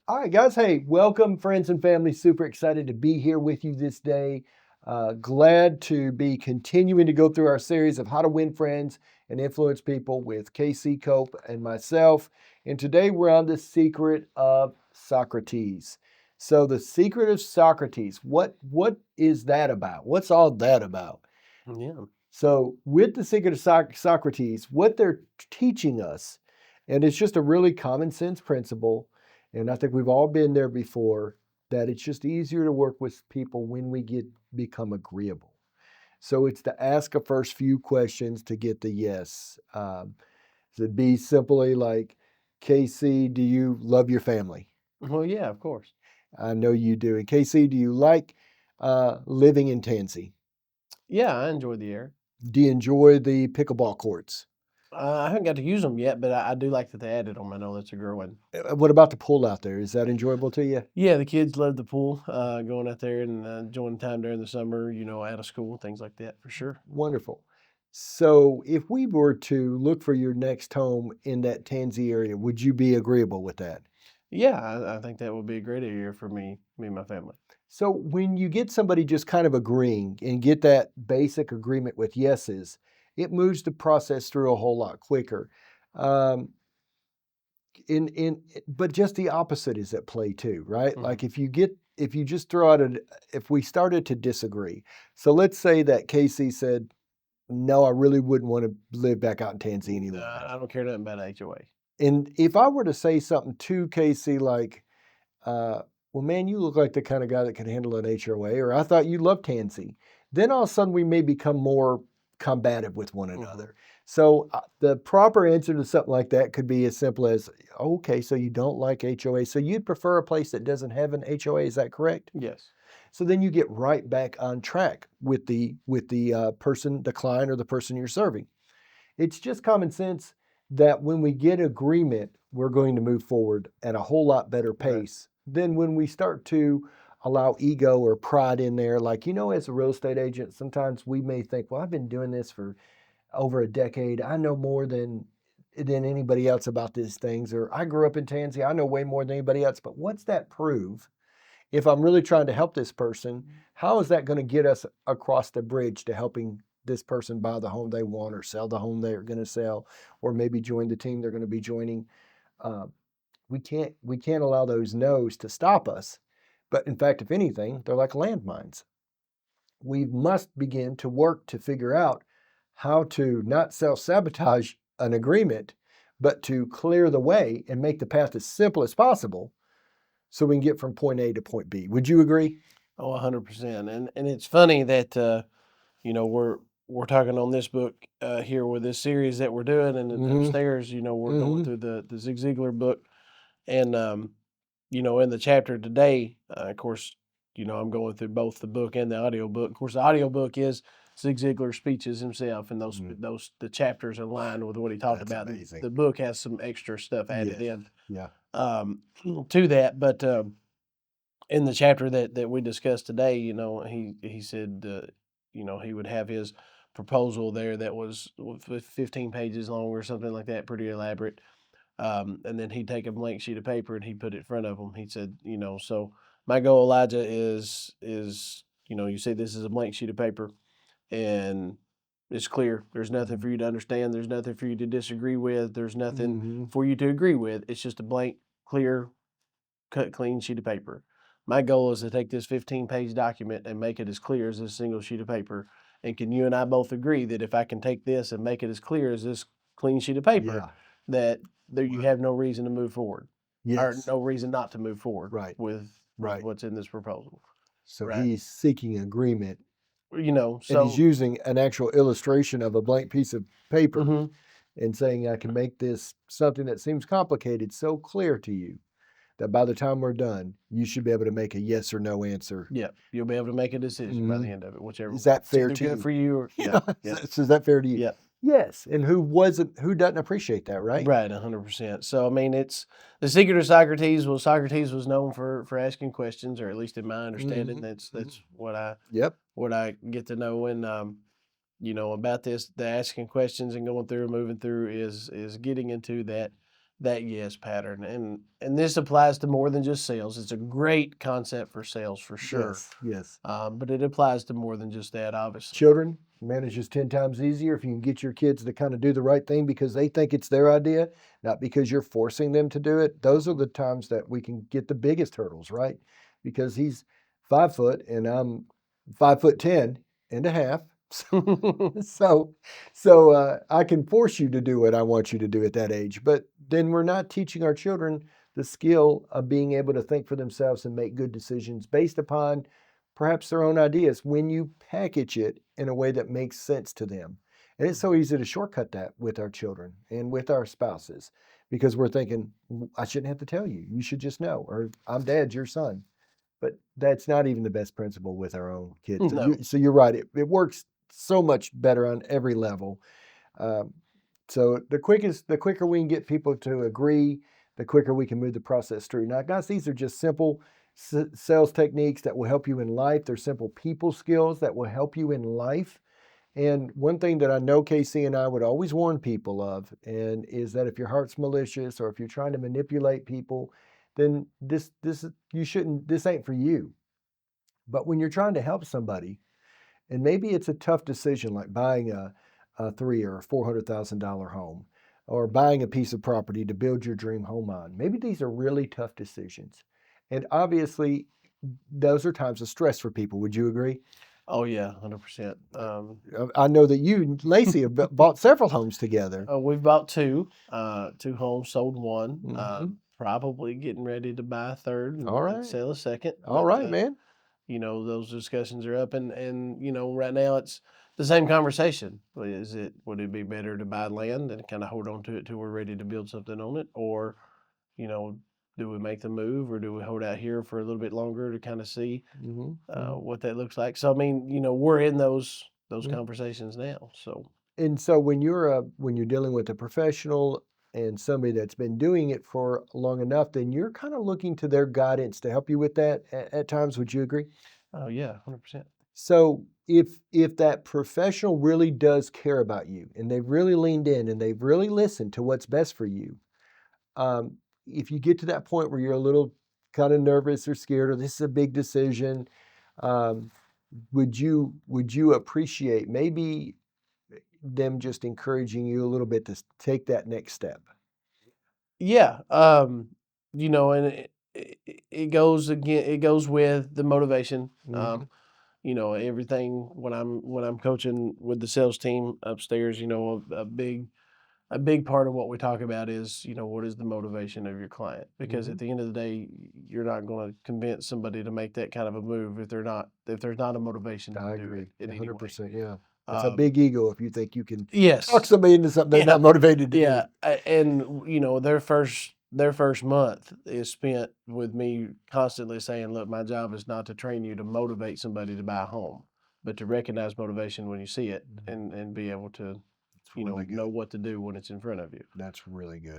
All right, guys. Hey, welcome, friends and family. Super excited to be here with you this day. Glad to be continuing to go through our series of how to win friends and influence people with KC Cope and myself. And today we're on the secret of Socrates. So, the secret of Socrates, what is that about? What's all that about? Yeah. So, with the secret of Socrates, what they're teaching us, and it's just a really common sense principle, and I think we've all been there before, that it's just easier to work with people when we become agreeable. So it's to ask a first few questions to get the yes. So it'd be simply like, KC, do you love your family? Well, yeah, of course. I know you do. And KC, do you like living in Tansy? Yeah, I enjoy the air. Do you enjoy the pickleball courts? I haven't got to use them yet, but I do like that they added them. I know that's a growing. What about the pool out there? Is that enjoyable to you? Yeah, the kids love the pool, going out there and enjoying time during the summer, out of school, things like that for sure. Wonderful. So, if we were to look for your next home in that Tansy area, would you be agreeable with that? Yeah, I think that would be a great area for me and my family. So, when you get somebody just kind of agreeing and get that basic agreement with yeses, it moves the process through a whole lot quicker. Um, but just the opposite is at play too, right? Mhm. Like if you just throw out if we started to disagree. So let's say that Casey said, "No, I really wouldn't want to live back out in Tansy any longer." I don't care nothing about HOA. And if I were to say something to Casey like, well, man, you look like the kind of guy that can handle an HOA, or I thought you loved Tansy, then all of a sudden we may become more combative with one Mhm. another. So the proper answer to something like that could be as simple as, okay, so you don't like HOA. So you'd prefer a place that doesn't have an HOA, is that correct? Yes. So then you get right back on track with the person, the client, or the person you're serving. It's just common sense that when we get agreement, we're going to move forward at a whole lot better Right. pace than when we start to allow ego or pride in there. Like, as a real estate agent, sometimes we may think, well, I've been doing this for over a decade. I know more than anybody else about these things. Or I grew up in Tansy. I know way more than anybody else. But what's that prove? If I'm really trying to help this person, how is that going to get us across the bridge to helping this person buy the home they want or sell the home they're going to sell, or maybe join the team they're going to be joining? Uh, we can't allow those no's to stop us. But in fact, if anything, they're like landmines. We must begin to work to figure out how to not self-sabotage an agreement, but to clear the way and make the path as simple as possible so we can get from point A to point B. Would you agree? Oh, 100%. And it's funny that we're talking on this book here with this series that we're doing, and then Mm-hmm. upstairs, we're going Mm-hmm. through the Zig Ziglar book, and in the chapter today, of course, I'm going through both the book and the audio book. Of course, the audio book is Zig Ziglar's speeches himself, and the chapters align with what he talked That's about. And amazing. the book has some extra stuff added Yeah. in Yeah. um, to that, but. In the chapter that we discussed today, he said, he would have his proposal there that was 15 pages long or something like that, pretty elaborate. And then he'd take a blank sheet of paper and he'd put it in front of him. He said, so my goal, Elijah, is you see this is a blank sheet of paper, and it's clear. There's nothing for you to understand. There's nothing for you to disagree with. There's nothing Mm-hmm. for you to agree with. It's just a blank, clear, cut clean sheet of paper. My goal is to take this 15-page document and make it as clear as this single sheet of paper. And can you and I both agree that if I can take this and make it as clear as this clean sheet of paper, Yeah. that there you have no reason to move forward, or Yes. no reason not to move forward Right. with Right. what's in this proposal, So right? he's seeking agreement, and he's So using an actual illustration of a blank piece of paper mhm. and saying, I can make this something that seems complicated so clear to you that by the time we're done, you should be able to make a yes or no answer. Yeah, you'll be able to make a decision by the Mhm. end of it, whichever Is that it's fair either to good you? for you or yeah, yeah, Is that fair to you? yeah. Yes. And who doesn't appreciate that, right? Right, 100%. So, I mean, it's the secret of Socrates. Well, Socrates was known for asking questions, or at least in my understanding, Mm-hmm. that's what I Yep. get to know. And about this, the asking questions and going through and moving through is getting into that that yes pattern. And this applies to more than just sales. It's a great concept for sales for sure. Yes, yes. But it applies to more than just that, obviously. Children, manage is 10 times easier if you can get your kids to kind of do the right thing because they think it's their idea, not because you're forcing them to do it. Those are the times that we can get the biggest hurdles, right? Because he's 5 foot and I'm 5 foot 10 and a half. So I can force you to do what I want you to do at that age, but then we're not teaching our children the skill of being able to think for themselves and make good decisions based upon perhaps their own ideas when you package it in a way that makes sense to them. And it's so easy to shortcut that with our children and with our spouses because we're thinking, I shouldn't have to tell you. You should just know, or I'm dad, your son. But that's not even the best principle with our own kids. No. So you're right. It works so much better on every level. Um, so the quicker we can get people to agree, the quicker we can move the process through. Now, guys, these are just simple sales techniques that will help you in life. They're simple people skills that will help you in life. And one thing that I know Casey and I would always warn people of, and is that if your heart's malicious or if you're trying to manipulate people, then this ain't for you. But when you're trying to help somebody, and maybe it's a tough decision like buying a three or $400,000 home or buying a piece of property to build your dream home on. Maybe these are really tough decisions. And obviously, those are times of stress for people. Would you agree? Oh yeah, 100%. I know that you and Lacey have bought several homes together. We've bought two homes, sold one. Mhm. Probably getting ready to buy a third and All right. sell a second. All But right, man. those discussions are up, and right now it's the same conversation. Would it be better to buy land and kind of hold on to it till we're ready to build something on it, or you know, do we make the move, or do we hold out here for a little bit longer to kind of see what that looks like? So I mean, we're in those Mhm. conversations now. So And so when you're dealing with a professional and somebody that's been doing it for long enough, then you're kind of looking to their guidance to help you with that at times. Would you agree? oh yeah, 100%. So if that professional really does care about you and they've really leaned in and they've really listened to what's best for you, um, if you get to that point where you're a little kind of nervous or scared or this is a big decision, um, would you appreciate maybe them just encouraging you a little bit to take that next step? Yeah, and it goes with the motivation. Mhm. Everything when I'm coaching with the sales team upstairs, a big part of what we talk about is, what is the motivation of your client? Because at Mhm. the end of the day, you're not going to convince somebody to make that kind of a move if there's not a motivation to I do it agree. in any way. 100%. Yeah. That's a Um, big ego if you think you can talk yes, somebody into something they're yeah, not motivated to yeah, do. and their first month is spent with me constantly saying, "Look, my job is not to train you to motivate somebody to buy a home, but to recognize motivation when you see it Mhm. and be able to, It's really know good. what to do when it's in front of you." That's really good.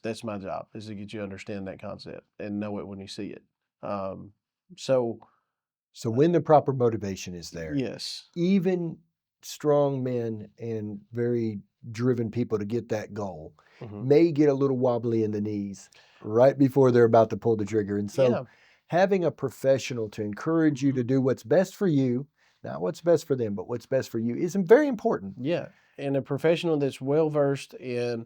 That's my job is to get you to understand that concept and know it when you see it. Um, so So when the proper motivation is there, yes, even strong men and very driven people to get that goal hmm may get a little wobbly in the knees right before they're about to pull the trigger. And so yeah, having a professional to encourage you hmm to do what's best for you, not what's best for them, but what's best for you, is very important. yeah, and a professional that's well versed in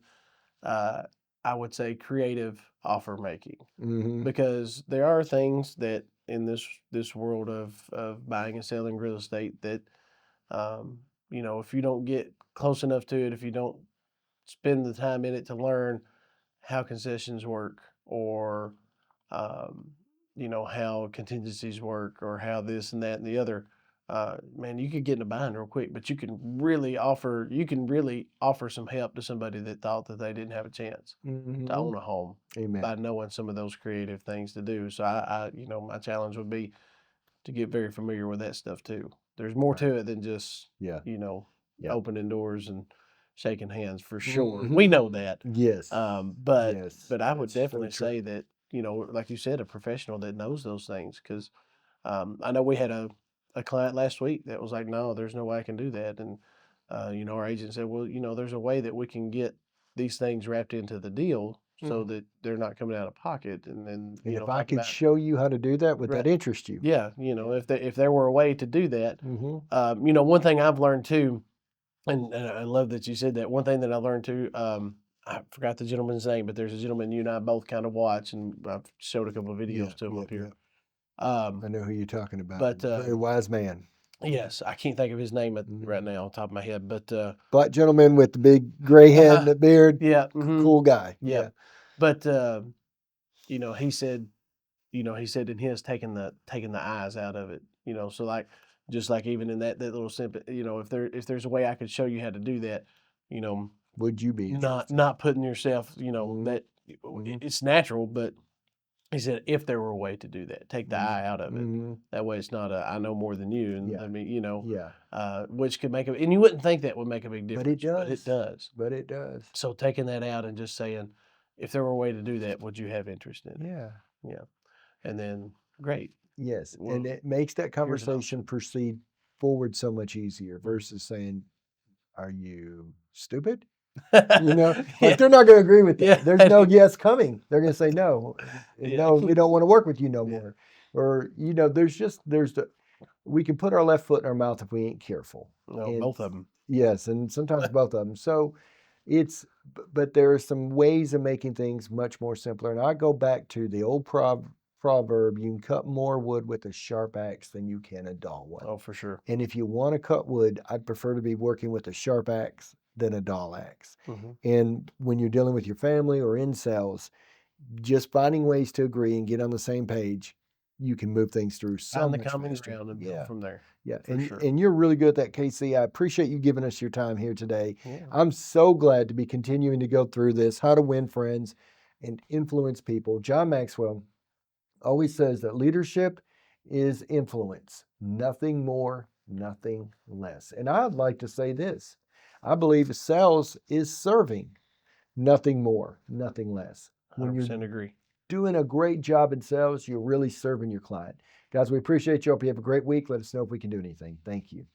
uh, I would say creative offer making, Hmm. because there are things that in this world of buying and selling real estate that um, if you don't get close enough to it, if you don't spend the time in it to learn how concessions work, or um, how contingencies work, or how this and that and the other, man, you could get in a bind real quick. But you can really offer some help to somebody that thought that they didn't have a chance to Hmm. own a home Amen. by knowing some of those creative things to do. So my challenge would be to get very familiar with that stuff too. There's more Right. to it than just, Yeah. you know, Yeah. opening doors and shaking hands for sure. Hmm. We know that. Yes. But Yes. I would That's so definitely true. say that, like you said, a professional that knows those things. Because I know we had a client last week that was like, no, there's no way I can do that. And our agent said, well, there's a way that we can get these things wrapped into the deal so Mhm. that they're not coming out of pocket. And then, And if I talking could about, show you how to do that, would right, that interest you? yeah, if there were a way to do that, Mhm. one thing I've learned too, and I love that you said that. One thing that I learned too, I forgot the gentleman's name, but there's a gentleman you and I both kind of watch, and I've showed a couple of Yeah, videos to him yeah, up yeah. here. Um, I know who you're talking about. but Very wise man. yes, I can't think of his name right Mhm. now on top of my head. But Black gentleman with the big gray head and the beard. yeah, hmm, Cool guy. yeah. Yeah. But he said, he said in his taking the eyes out of it. So like, just like even in that little simple, if there's a way I could show you how to do that, you know, Would you be interested? not putting yourself, Mhm. that Mhm. it's natural, but he said if there were a way to do that, take the eye out of it. Mhm. That way, it's not a I know more than you, and Yeah. I mean, Yeah. which could make a, and you wouldn't think that would make a big But it difference, but it does. does. But it does. So taking that out and just saying, if there were a way to do that, would you have interest in it? Yeah. Yeah, and then great. Yes. And Well, it makes that here's an conversation option. proceed forward so much easier Mhm. versus saying, "Are you stupid?" Like Yeah, they're not going to agree with yeah, that. There's no yes coming. They're going to say no, and yeah, no, we don't want to work with you no yeah. more. Or there's the we can put our left foot in our mouth if we ain't careful. No, And both of them. yes, and sometimes both of them. So it's but there are some ways of making things much more simpler. And I go back to the old proverb: you can cut more wood with a sharp axe than you can a dull one. Oh, for sure. And if you want to cut wood, I'd prefer to be working with a sharp axe than a dull axe. Hmm. And when you're dealing with your family or in sales, just finding ways to agree and get on the same page, you can move things through so Find the much common faster. ground and build Yeah. from there. Yeah. For sure. And you're really good at that, Casey. I appreciate you giving us your time here today. Yeah. I'm so glad to be continuing to go through this, how to win friends and influence people. John Maxwell always says that leadership is influence, nothing more, nothing less. And I'd like to say this: I believe sales is serving, nothing more, nothing less. When you're 100% agree. doing a great job in sales, you're really serving your client. Guys, we appreciate you. Hope you have a great week. Let us know if we can do anything. Thank you.